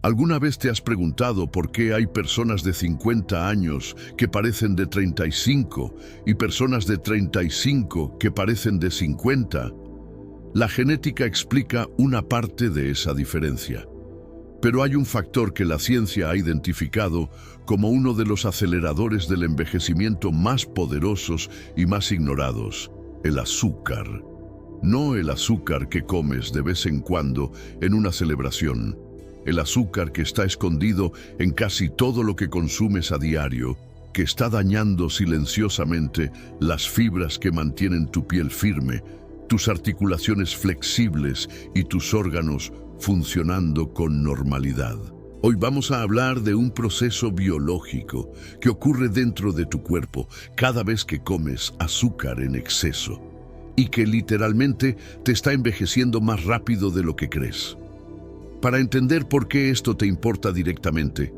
¿Alguna vez te has preguntado por qué hay personas de 50 años que parecen de 35 y personas de 35 que parecen de 50? La genética explica una parte de esa diferencia. Pero hay un factor que la ciencia ha identificado como uno de los aceleradores del envejecimiento más poderosos y más ignorados: el azúcar. No el azúcar que comes de vez en cuando en una celebración. El azúcar que está escondido en casi todo lo que consumes a diario, que está dañando silenciosamente las fibras que mantienen tu piel firme, tus articulaciones flexibles y tus órganos funcionando con normalidad. Hoy vamos a hablar de un proceso biológico que ocurre dentro de tu cuerpo cada vez que comes azúcar en exceso y que literalmente te está envejeciendo más rápido de lo que crees. Para entender por qué esto te importa directamente,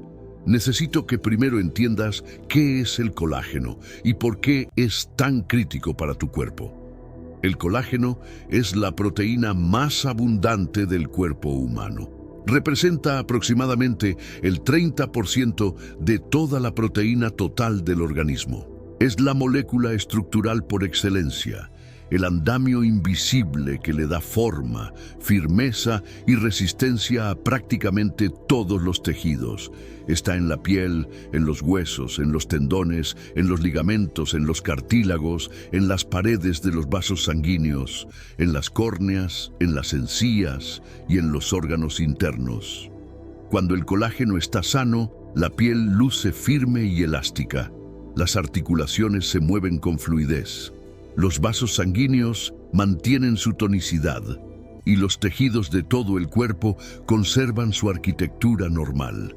necesito que primero entiendas qué es el colágeno y por qué es tan crítico para tu cuerpo. El colágeno es la proteína más abundante del cuerpo humano. Representa aproximadamente el 30% de toda la proteína total del organismo. Es la molécula estructural por excelencia, el andamio invisible que le da forma, firmeza y resistencia a prácticamente todos los tejidos. Está en la piel, en los huesos, en los tendones, en los ligamentos, en los cartílagos, en las paredes de los vasos sanguíneos, en las córneas, en las encías y en los órganos internos. Cuando el colágeno está sano, la piel luce firme y elástica. Las articulaciones se mueven con fluidez. Los vasos sanguíneos mantienen su tonicidad y los tejidos de todo el cuerpo conservan su arquitectura normal.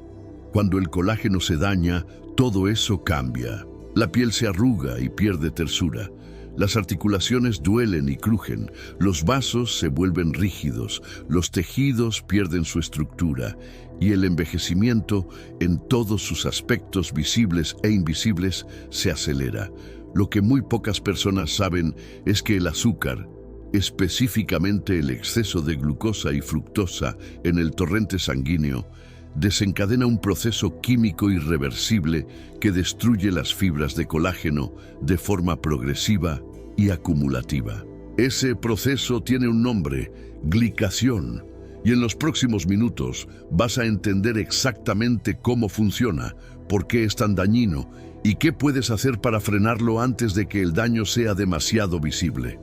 Cuando el colágeno se daña, todo eso cambia. La piel se arruga y pierde tersura. Las articulaciones duelen y crujen, los vasos se vuelven rígidos, los tejidos pierden su estructura y el envejecimiento en todos sus aspectos visibles e invisibles se acelera. Lo que muy pocas personas saben es que el azúcar, específicamente el exceso de glucosa y fructosa en el torrente sanguíneo, desencadena un proceso químico irreversible que destruye las fibras de colágeno de forma progresiva y acumulativa. Ese proceso tiene un nombre: glicación, y en los próximos minutos vas a entender exactamente cómo funciona, por qué es tan dañino y qué puedes hacer para frenarlo antes de que el daño sea demasiado visible.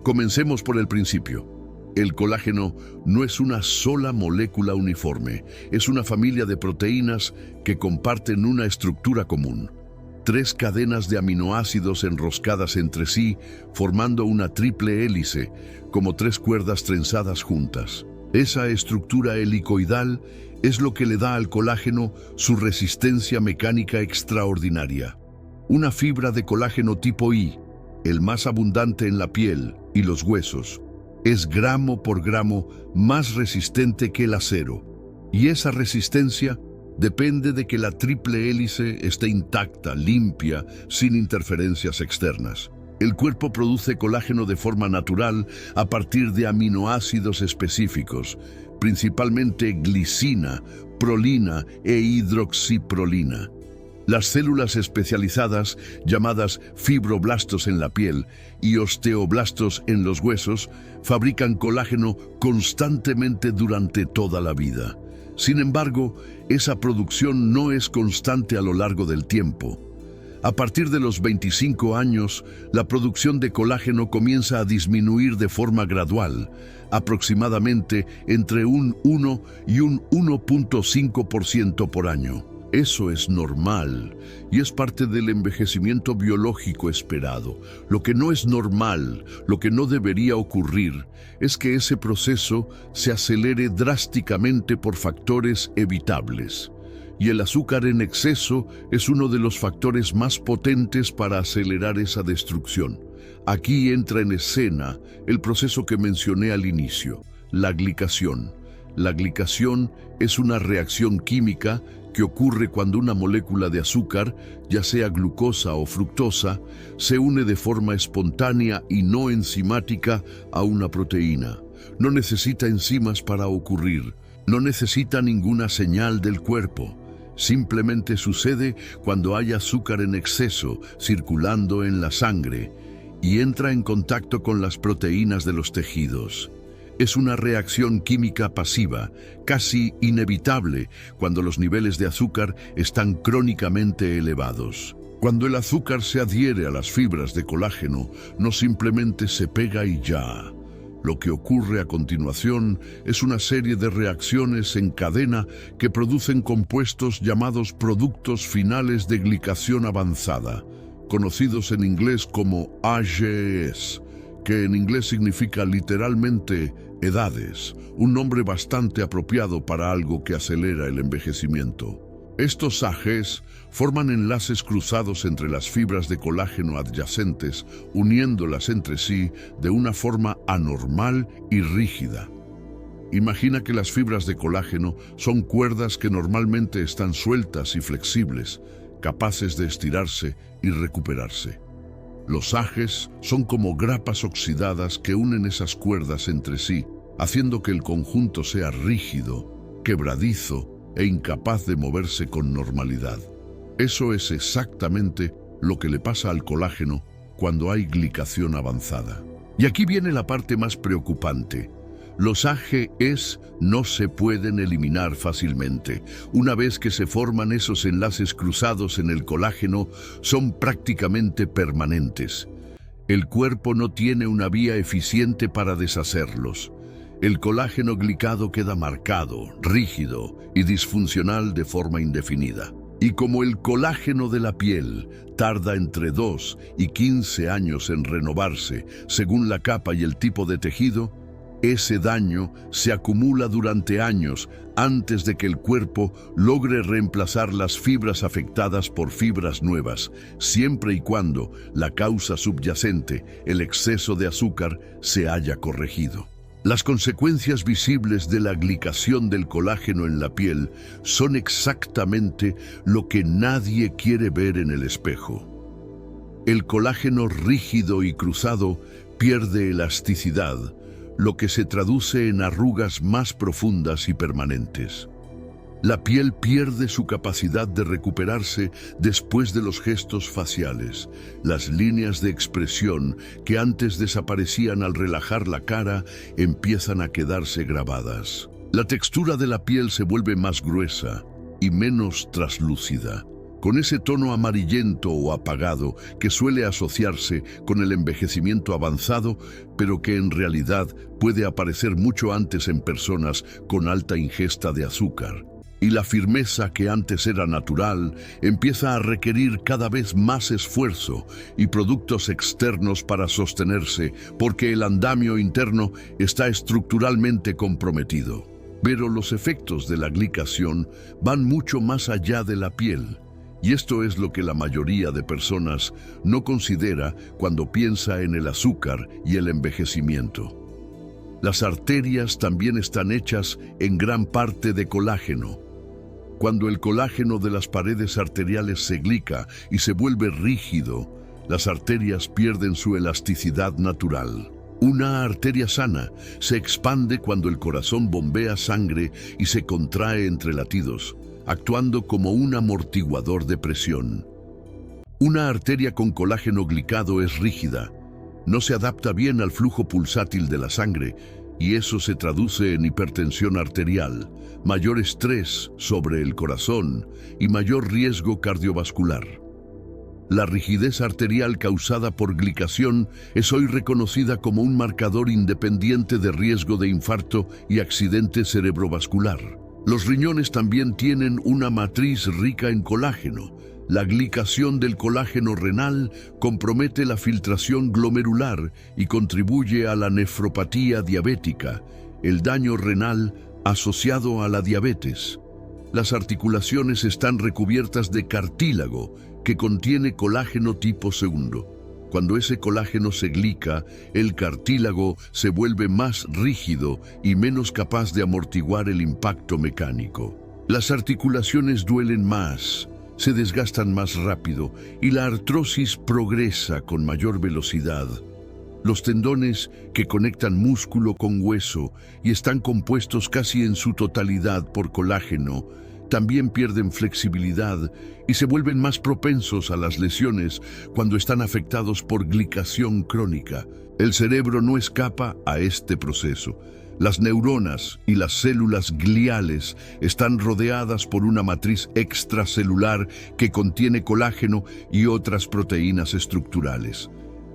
Comencemos por el principio. El colágeno no es una sola molécula uniforme, es una familia de proteínas que comparten una estructura común. 3 cadenas de aminoácidos enroscadas entre sí, formando una triple hélice, como 3 cuerdas trenzadas juntas. Esa estructura helicoidal es lo que le da al colágeno su resistencia mecánica extraordinaria. Una fibra de colágeno tipo I, el más abundante en la piel y los huesos, es gramo por gramo más resistente que el acero. Y esa resistencia depende de que la triple hélice esté intacta, limpia, sin interferencias externas. El cuerpo produce colágeno de forma natural a partir de aminoácidos específicos, principalmente glicina, prolina e hidroxiprolina. Las células especializadas, llamadas fibroblastos en la piel y osteoblastos en los huesos, fabrican colágeno constantemente durante toda la vida. Sin embargo, esa producción no es constante a lo largo del tiempo. A partir de los 25 años, la producción de colágeno comienza a disminuir de forma gradual, aproximadamente entre un 1 y un 1.5% por año. Eso es normal y es parte del envejecimiento biológico esperado. Lo que no es normal, lo que no debería ocurrir, es que ese proceso se acelere drásticamente por factores evitables. Y el azúcar en exceso es uno de los factores más potentes para acelerar esa destrucción. Aquí entra en escena el proceso que mencioné al inicio, la glicación. La glicación es una reacción química que ocurre cuando una molécula de azúcar, ya sea glucosa o fructosa, se une de forma espontánea y no enzimática a una proteína. No necesita enzimas para ocurrir. No necesita ninguna señal del cuerpo. Simplemente sucede cuando hay azúcar en exceso circulando en la sangre y entra en contacto con las proteínas de los tejidos. Es una reacción química pasiva, casi inevitable cuando los niveles de azúcar están crónicamente elevados. Cuando el azúcar se adhiere a las fibras de colágeno, no simplemente se pega y ya. Lo que ocurre a continuación es una serie de reacciones en cadena que producen compuestos llamados productos finales de glicación avanzada, conocidos en inglés como AGEs, que en inglés significa literalmente edades, un nombre bastante apropiado para algo que acelera el envejecimiento. Estos AGEs forman enlaces cruzados entre las fibras de colágeno adyacentes, uniéndolas entre sí de una forma anormal y rígida. Imagina que las fibras de colágeno son cuerdas que normalmente están sueltas y flexibles, capaces de estirarse y recuperarse. Los AGEs son como grapas oxidadas que unen esas cuerdas entre sí, haciendo que el conjunto sea rígido, quebradizo e incapaz de moverse con normalidad. Eso es exactamente lo que le pasa al colágeno cuando hay glicación avanzada. Y aquí viene la parte más preocupante. Los AGEs no se pueden eliminar fácilmente. Una vez que se forman esos enlaces cruzados en el colágeno, son prácticamente permanentes. El cuerpo no tiene una vía eficiente para deshacerlos. El colágeno glicado queda marcado, rígido y disfuncional de forma indefinida. Y como el colágeno de la piel tarda entre 2 y 15 años en renovarse, según la capa y el tipo de tejido, ese daño se acumula durante años antes de que el cuerpo logre reemplazar las fibras afectadas por fibras nuevas, siempre y cuando la causa subyacente, el exceso de azúcar, se haya corregido. Las consecuencias visibles de la glicación del colágeno en la piel son exactamente lo que nadie quiere ver en el espejo. El colágeno rígido y cruzado pierde elasticidad, lo que se traduce en arrugas más profundas y permanentes. La piel pierde su capacidad de recuperarse después de los gestos faciales. Las líneas de expresión que antes desaparecían al relajar la cara empiezan a quedarse grabadas. La textura de la piel se vuelve más gruesa y menos traslúcida, con ese tono amarillento o apagado que suele asociarse con el envejecimiento avanzado, pero que en realidad puede aparecer mucho antes en personas con alta ingesta de azúcar. Y la firmeza que antes era natural empieza a requerir cada vez más esfuerzo y productos externos para sostenerse, porque el andamio interno está estructuralmente comprometido. Pero los efectos de la glicación van mucho más allá de la piel. Y esto es lo que la mayoría de personas no considera cuando piensa en el azúcar y el envejecimiento. Las arterias también están hechas en gran parte de colágeno. Cuando el colágeno de las paredes arteriales se glica y se vuelve rígido, las arterias pierden su elasticidad natural. Una arteria sana se expande cuando el corazón bombea sangre y se contrae entre latidos, actuando como un amortiguador de presión. Una arteria con colágeno glicado es rígida, no se adapta bien al flujo pulsátil de la sangre, y eso se traduce en hipertensión arterial, mayor estrés sobre el corazón y mayor riesgo cardiovascular. La rigidez arterial causada por glicación es hoy reconocida como un marcador independiente de riesgo de infarto y accidente cerebrovascular. Los riñones también tienen una matriz rica en colágeno. La glicación del colágeno renal compromete la filtración glomerular y contribuye a la nefropatía diabética, el daño renal asociado a la diabetes. Las articulaciones están recubiertas de cartílago que contiene colágeno tipo 2. Cuando ese colágeno se glica, el cartílago se vuelve más rígido y menos capaz de amortiguar el impacto mecánico. Las articulaciones duelen más, se desgastan más rápido y la artrosis progresa con mayor velocidad. Los tendones que conectan músculo con hueso y están compuestos casi en su totalidad por colágeno, también pierden flexibilidad y se vuelven más propensos a las lesiones cuando están afectados por glicación crónica. El cerebro no escapa a este proceso. Las neuronas y las células gliales están rodeadas por una matriz extracelular que contiene colágeno y otras proteínas estructurales.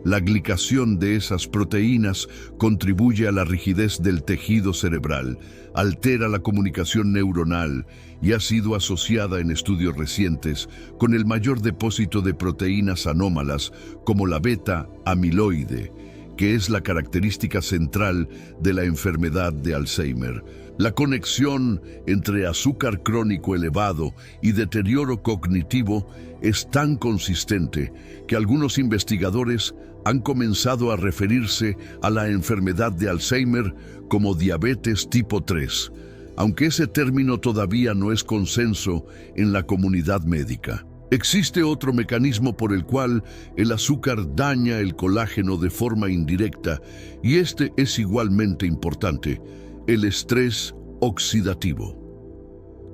La glicación de esas proteínas contribuye a la rigidez del tejido cerebral, altera la comunicación neuronal y ha sido asociada en estudios recientes con el mayor depósito de proteínas anómalas como la beta-amiloide, que es la característica central de la enfermedad de Alzheimer. La conexión entre azúcar crónico elevado y deterioro cognitivo es tan consistente que algunos investigadores han comenzado a referirse a la enfermedad de Alzheimer como diabetes tipo 3, aunque ese término todavía no es consenso en la comunidad médica. Existe otro mecanismo por el cual el azúcar daña el colágeno de forma indirecta, y este es igualmente importante: el estrés oxidativo.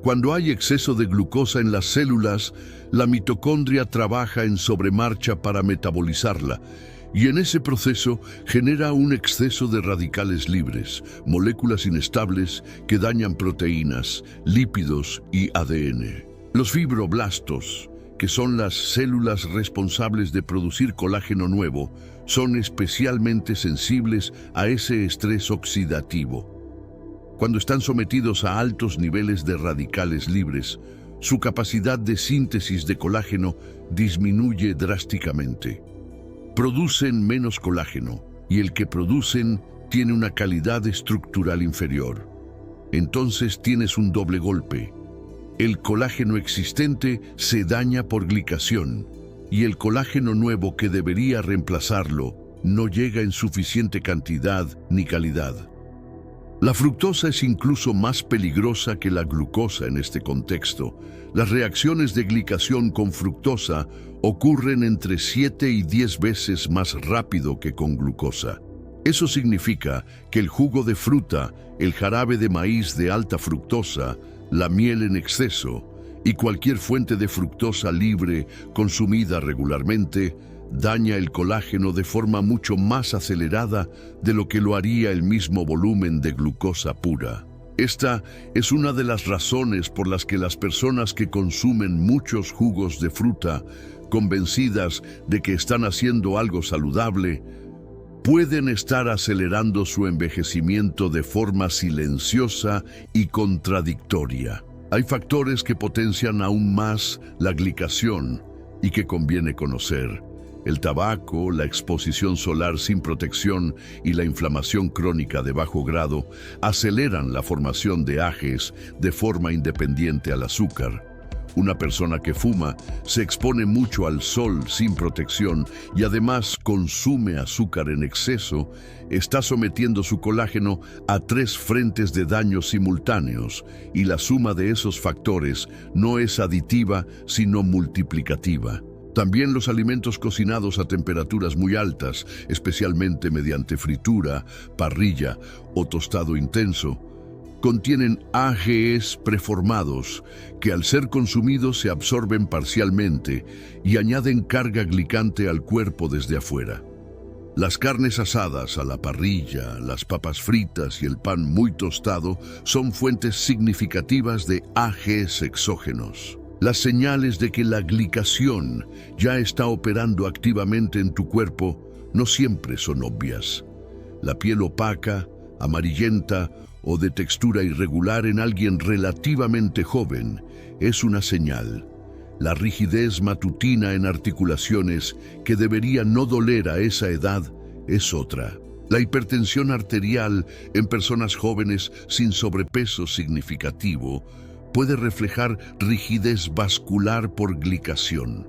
Cuando hay exceso de glucosa en las células, la mitocondria trabaja en sobremarcha para metabolizarla, y en ese proceso genera un exceso de radicales libres, moléculas inestables que dañan proteínas, lípidos y ADN. Los fibroblastos, que son las células responsables de producir colágeno nuevo, son especialmente sensibles a ese estrés oxidativo. Cuando están sometidos a altos niveles de radicales libres, su capacidad de síntesis de colágeno disminuye drásticamente. Producen menos colágeno, y el que producen tiene una calidad estructural inferior. Entonces tienes un doble golpe. El colágeno existente se daña por glicación, y el colágeno nuevo que debería reemplazarlo no llega en suficiente cantidad ni calidad. La fructosa es incluso más peligrosa que la glucosa en este contexto. Las reacciones de glicación con fructosa ocurren entre 7 y 10 veces más rápido que con glucosa. Eso significa que el jugo de fruta, el jarabe de maíz de alta fructosa, la miel en exceso y cualquier fuente de fructosa libre consumida regularmente daña el colágeno de forma mucho más acelerada de lo que lo haría el mismo volumen de glucosa pura. Esta es una de las razones por las que las personas que consumen muchos jugos de fruta, convencidas de que están haciendo algo saludable, pueden estar acelerando su envejecimiento de forma silenciosa y contradictoria. Hay factores que potencian aún más la glicación y que conviene conocer. El tabaco, la exposición solar sin protección y la inflamación crónica de bajo grado aceleran la formación de ajes de forma independiente al azúcar. Una persona que fuma se expone mucho al sol sin protección y además consume azúcar en exceso, está sometiendo su colágeno a 3 frentes de daño simultáneos, y la suma de esos factores no es aditiva sino multiplicativa. También los alimentos cocinados a temperaturas muy altas, especialmente mediante fritura, parrilla o tostado intenso, contienen AGEs preformados que al ser consumidos se absorben parcialmente y añaden carga glicante al cuerpo desde afuera. Las carnes asadas a la parrilla, las papas fritas y el pan muy tostado son fuentes significativas de AGEs exógenos. Las señales de que la glicación ya está operando activamente en tu cuerpo no siempre son obvias. La piel opaca, amarillenta o de textura irregular en alguien relativamente joven es una señal. La rigidez matutina en articulaciones que debería no doler a esa edad es otra. La hipertensión arterial en personas jóvenes sin sobrepeso significativo puede reflejar rigidez vascular por glicación.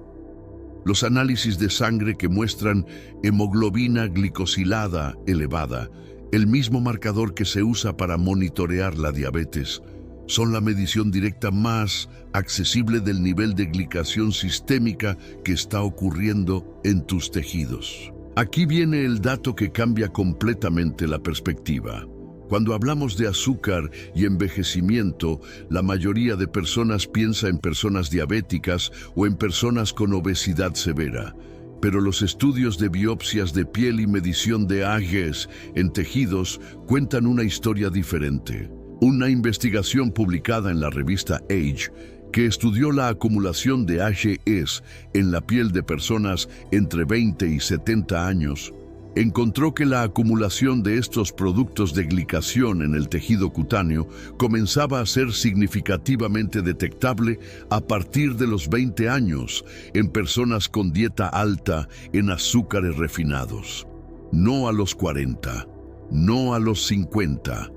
Los análisis de sangre que muestran hemoglobina glicosilada elevada, el mismo marcador que se usa para monitorear la diabetes, son la medición directa más accesible del nivel de glicación sistémica que está ocurriendo en tus tejidos. Aquí viene el dato que cambia completamente la perspectiva. Cuando hablamos de azúcar y envejecimiento, la mayoría de personas piensa en personas diabéticas o en personas con obesidad severa. Pero los estudios de biopsias de piel y medición de AGEs en tejidos cuentan una historia diferente. Una investigación publicada en la revista Age, que estudió la acumulación de AGEs en la piel de personas entre 20 y 70 años, encontró que la acumulación de estos productos de glicación en el tejido cutáneo comenzaba a ser significativamente detectable a partir de los 20 años en personas con dieta alta en azúcares refinados. No a los 40, no a los 50,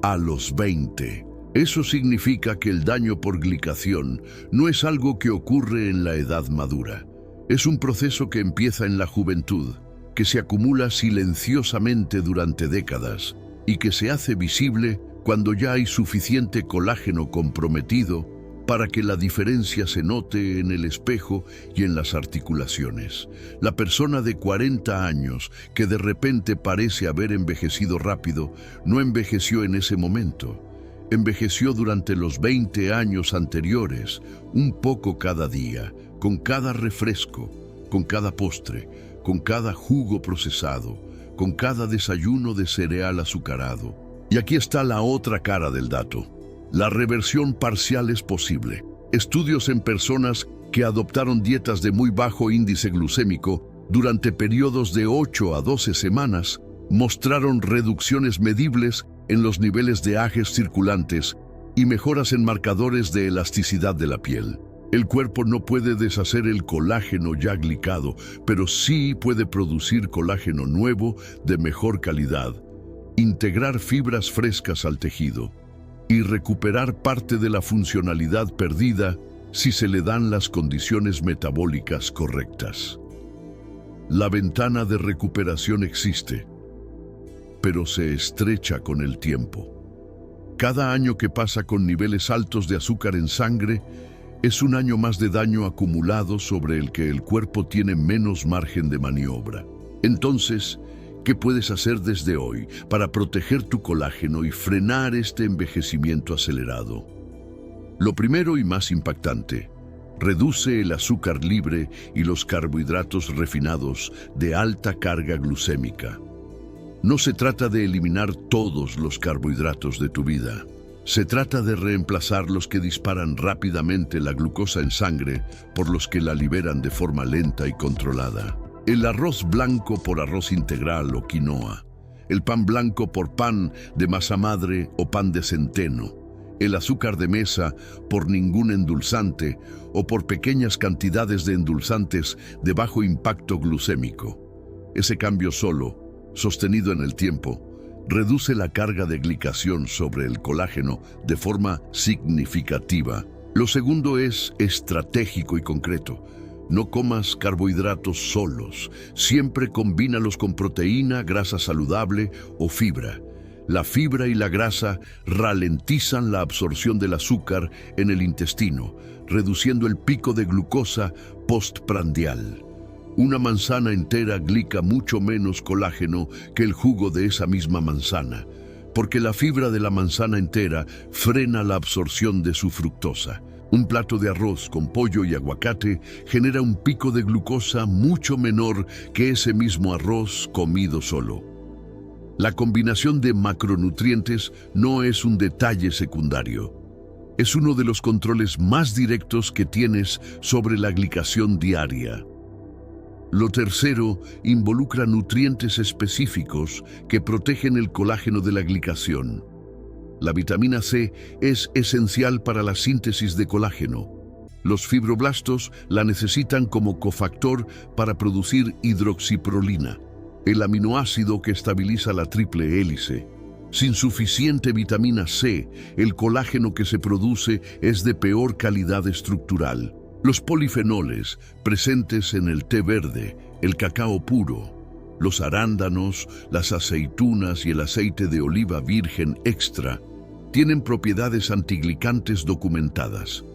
a los 20. Eso significa que el daño por glicación no es algo que ocurre en la edad madura. Es un proceso que empieza en la juventud, que se acumula silenciosamente durante décadas y que se hace visible cuando ya hay suficiente colágeno comprometido para que la diferencia se note en el espejo y en las articulaciones. La persona de 40 años que de repente parece haber envejecido rápido, no envejeció en ese momento. Envejeció durante los 20 años anteriores, un poco cada día, con cada refresco, con cada postre, con cada jugo procesado, con cada desayuno de cereal azucarado. Y aquí está la otra cara del dato. La reversión parcial es posible. Estudios en personas que adoptaron dietas de muy bajo índice glucémico durante periodos de 8 a 12 semanas mostraron reducciones medibles en los niveles de AGEs circulantes y mejoras en marcadores de elasticidad de la piel. El cuerpo no puede deshacer el colágeno ya glicado, pero sí puede producir colágeno nuevo de mejor calidad, integrar fibras frescas al tejido y recuperar parte de la funcionalidad perdida si se le dan las condiciones metabólicas correctas. La ventana de recuperación existe, pero se estrecha con el tiempo. Cada año que pasa con niveles altos de azúcar en sangre es un año más de daño acumulado sobre el que el cuerpo tiene menos margen de maniobra. Entonces, ¿qué puedes hacer desde hoy para proteger tu colágeno y frenar este envejecimiento acelerado? Lo primero y más impactante, reduce el azúcar libre y los carbohidratos refinados de alta carga glucémica. No se trata de eliminar todos los carbohidratos de tu vida. Se trata de reemplazar los que disparan rápidamente la glucosa en sangre por los que la liberan de forma lenta y controlada. El arroz blanco por arroz integral o quinoa. El pan blanco por pan de masa madre o pan de centeno. El azúcar de mesa por ningún endulzante o por pequeñas cantidades de endulzantes de bajo impacto glucémico. Ese cambio solo, sostenido en el tiempo, reduce la carga de glicación sobre el colágeno de forma significativa. Lo segundo es estratégico y concreto. No comas carbohidratos solos. Siempre combínalos con proteína, grasa saludable o fibra. La fibra y la grasa ralentizan la absorción del azúcar en el intestino, reduciendo el pico de glucosa postprandial. Una manzana entera glica mucho menos colágeno que el jugo de esa misma manzana, porque la fibra de la manzana entera frena la absorción de su fructosa. Un plato de arroz con pollo y aguacate genera un pico de glucosa mucho menor que ese mismo arroz comido solo. La combinación de macronutrientes no es un detalle secundario. Es uno de los controles más directos que tienes sobre la glicación diaria. Lo tercero involucra nutrientes específicos que protegen el colágeno de la glicación. La vitamina C es esencial para la síntesis de colágeno. Los fibroblastos la necesitan como cofactor para producir hidroxiprolina, el aminoácido que estabiliza la triple hélice. Sin suficiente vitamina C, el colágeno que se produce es de peor calidad estructural. Los polifenoles presentes en el té verde, el cacao puro, los arándanos, las aceitunas y el aceite de oliva virgen extra tienen propiedades antiglicantes documentadas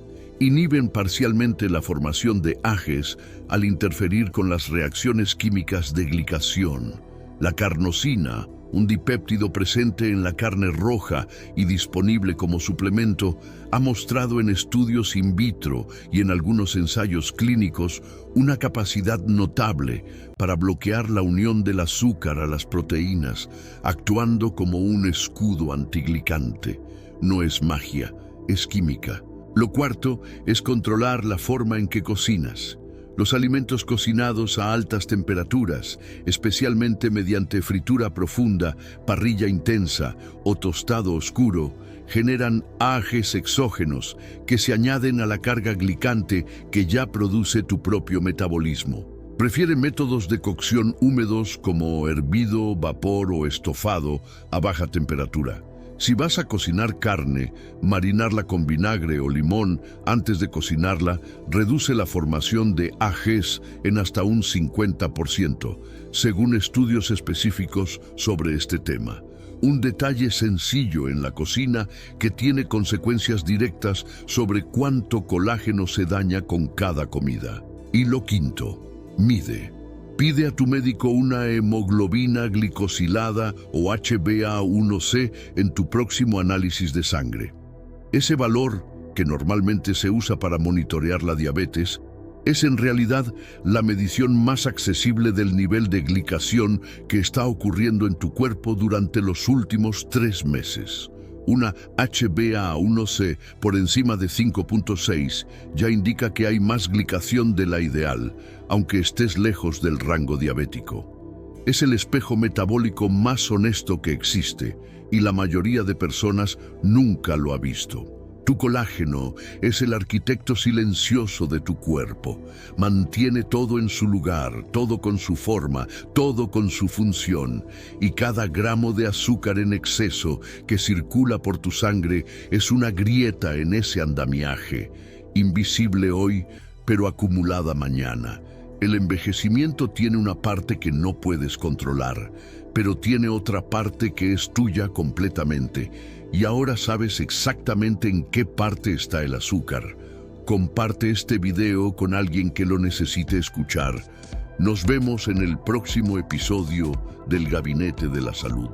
inhiben parcialmente la formación de AGEs al interferir con las reacciones químicas de glicación. La carnosina, un dipéptido presente en la carne roja y disponible como suplemento, ha mostrado en estudios in vitro y en algunos ensayos clínicos una capacidad notable para bloquear la unión del azúcar a las proteínas, actuando como un escudo antiglicante. No es magia, es química. Lo cuarto es controlar la forma en que cocinas. Los alimentos cocinados a altas temperaturas, especialmente mediante fritura profunda, parrilla intensa o tostado oscuro, generan AGEs exógenos que se añaden a la carga glicante que ya produce tu propio metabolismo. Prefiere métodos de cocción húmedos como hervido, vapor o estofado a baja temperatura. Si vas a cocinar carne, marinarla con vinagre o limón antes de cocinarla reduce la formación de AGEs en hasta un 50%, según estudios específicos sobre este tema. Un detalle sencillo en la cocina que tiene consecuencias directas sobre cuánto colágeno se daña con cada comida. Y lo quinto, mide. Pide a tu médico una hemoglobina glicosilada o HbA1c en tu próximo análisis de sangre. Ese valor, que normalmente se usa para monitorear la diabetes, es en realidad la medición más accesible del nivel de glicación que está ocurriendo en tu cuerpo durante los últimos 3 meses. Una HbA1c por encima de 5.6 ya indica que hay más glicación de la ideal, aunque estés lejos del rango diabético. Es el espejo metabólico más honesto que existe y la mayoría de personas nunca lo ha visto. Tu colágeno es el arquitecto silencioso de tu cuerpo. Mantiene todo en su lugar, todo con su forma, todo con su función. Y cada gramo de azúcar en exceso que circula por tu sangre es una grieta en ese andamiaje, invisible hoy, pero acumulada mañana. El envejecimiento tiene una parte que no puedes controlar, pero tiene otra parte que es tuya completamente. Y ahora sabes exactamente en qué parte está el azúcar. Comparte este video con alguien que lo necesite escuchar. Nos vemos en el próximo episodio del Gabinete de la Salud.